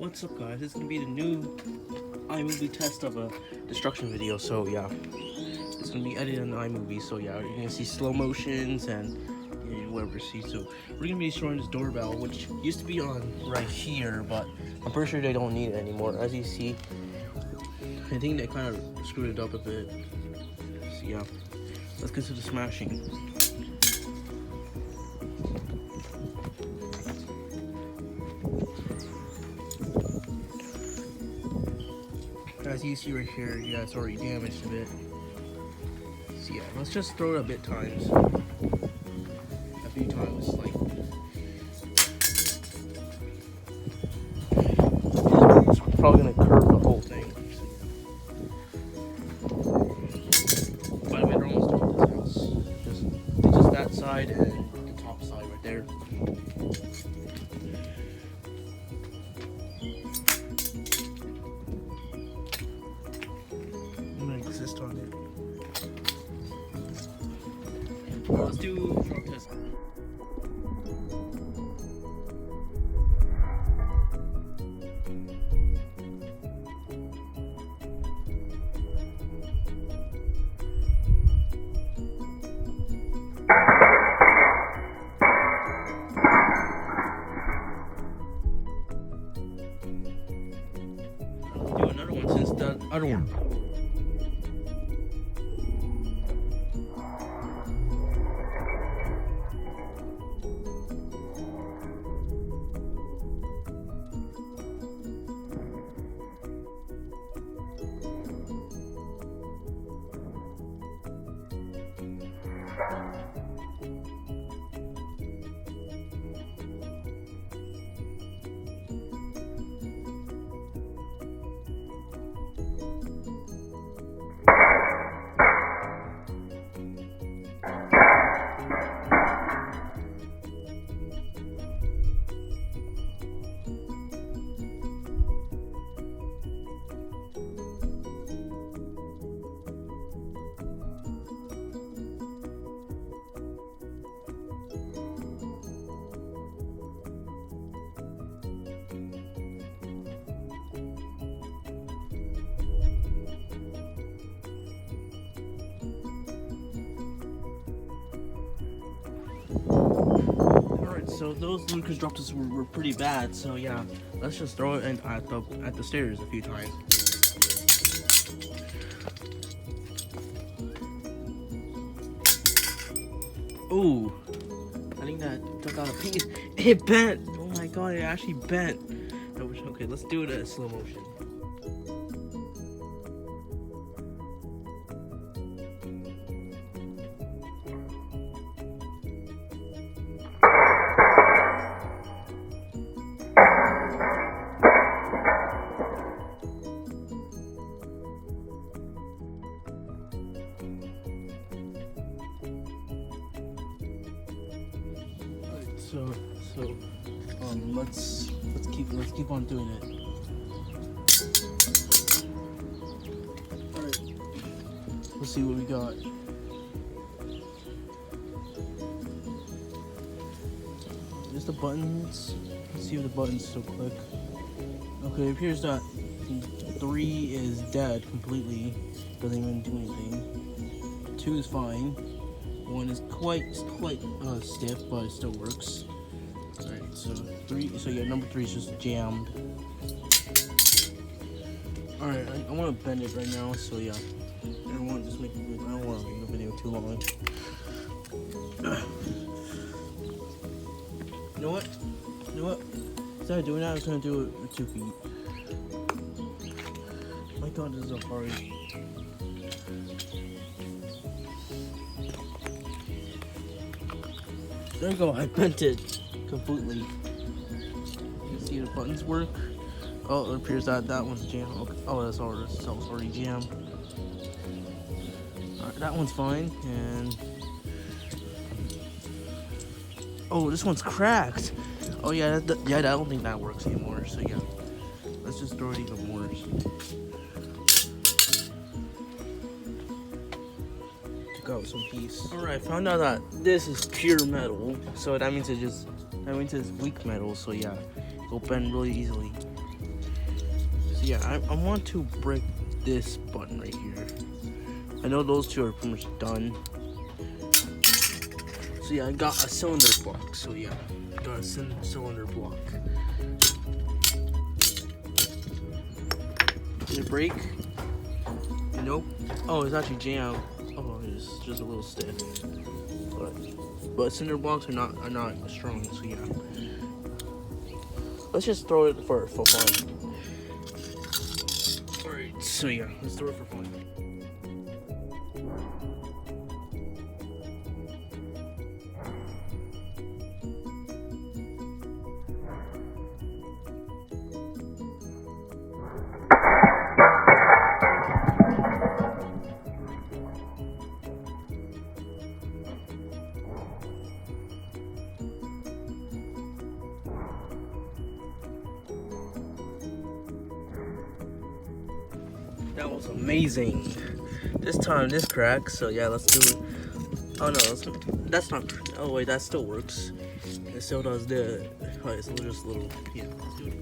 What's up guys, it's gonna be the new iMovie test of a destruction video, so yeah, it's gonna be edited on iMovie, so yeah, you're gonna see slow motions and whatever see. So we're gonna be destroying this doorbell, which used to be on right here, but I'm pretty sure they don't need it anymore. As you see, I think they kind of screwed it up a bit. So yeah, let's get to the smashing. As you see right here, yeah, it's already damaged a bit. So yeah, let's just throw it a few times, like it's probably gonna curve the whole thing. By the way, they're almost done with this house. Just that side and the top side right there. On it. Let's do drug test. Do another one since the other one. So those Lucas drops were pretty bad. So yeah, let's just throw it at the stairs a few times. Ooh, I think that took out a piece. It bent. Oh my god, it actually bent. Okay, let's do it at slow motion. So let's keep on doing it. All right, let's see what we got. There's the buttons. Let's see if the buttons still click. Okay, it appears that 3 is dead completely. Doesn't even do anything. 2 is fine. 1 is quite stiff, but it still works. Alright, so 3. So yeah, number 3 is just jammed. Alright, I want to bend it right now. So yeah, I don't want to just make it. I don't want to make the video too long. You know what? Instead of doing that, I was gonna do it with 2 feet. My god, this is so hard. There you go, I bent it completely. You can see the buttons work. Oh, it appears that one's jammed. Okay. Oh, that's already jammed. Alright, that one's fine. And oh, this one's cracked. Oh yeah, I don't think that works anymore. So yeah, let's just throw it even worse. Took out some piece. Alright, found out that this is pure metal, so that means it's weak metal, so yeah, it'll bend really easily. So yeah, I want to break this button right here. I know those two are pretty much done. So yeah, I got a cylinder block. So yeah, I got a cylinder block. Did it break? Nope. Oh, it's actually jammed. Oh, it's just a little stiff. But cinder blocks are not strong. So yeah, let's just throw it for fun. All right. So yeah, let's throw it for fun. That was amazing. This time this cracks, so yeah, let's do it. Oh no, that's not. Oh wait, that still works. It still does the. Oh, it's just a little. Yeah, let's do it.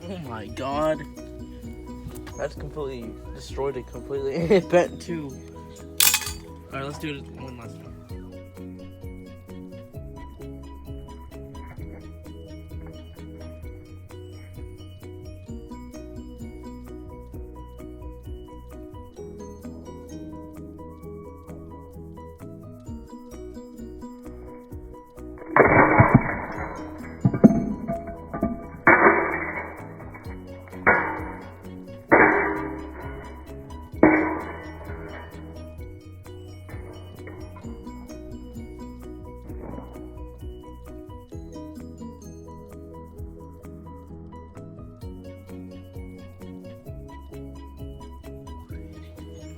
Oh my god. That's completely destroyed it completely. It bent too. Alright, let's do it one last time.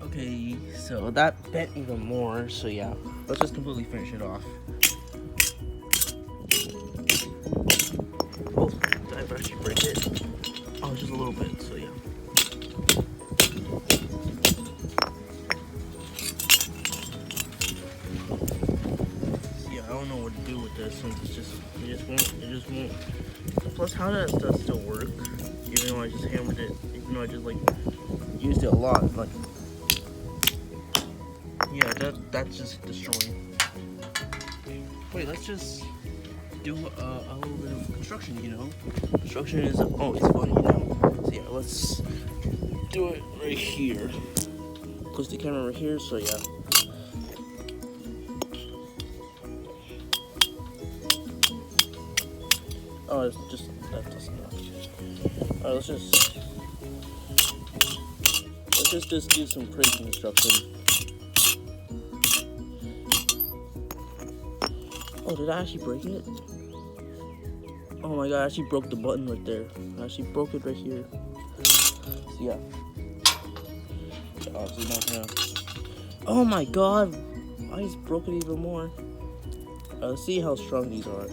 Okay, so that bent even more, so yeah, let's just completely finish it off. Oh, did I actually break it? Oh, just a little bit, so yeah. Yeah, I don't know what to do with this since it just won't. Plus, how does that still work? Even though I just hammered it, even though I just like used it a lot, like. Yeah, that's just destroying. Wait, let's just do a little bit of construction, you know? Construction is always fun, you know? So yeah, let's do it right here. Close the camera right here, so yeah. Oh, it's just, that doesn't work. Alright, let's just do some crazy construction. Oh, did I actually break it? Oh my god, I actually broke the button right there. I actually broke it right here. So yeah. Obviously not gonna. Oh my god! I just broke it even more. Let's see how strong these are.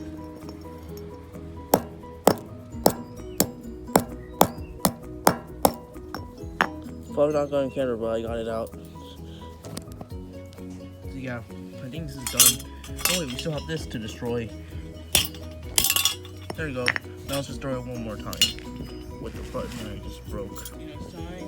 Probably not going to camera, but I got it out. So yeah, I think this is done. Oh wait, we still have this to destroy. There you go. Now let's destroy it one more time with the button that I just broke. Next time.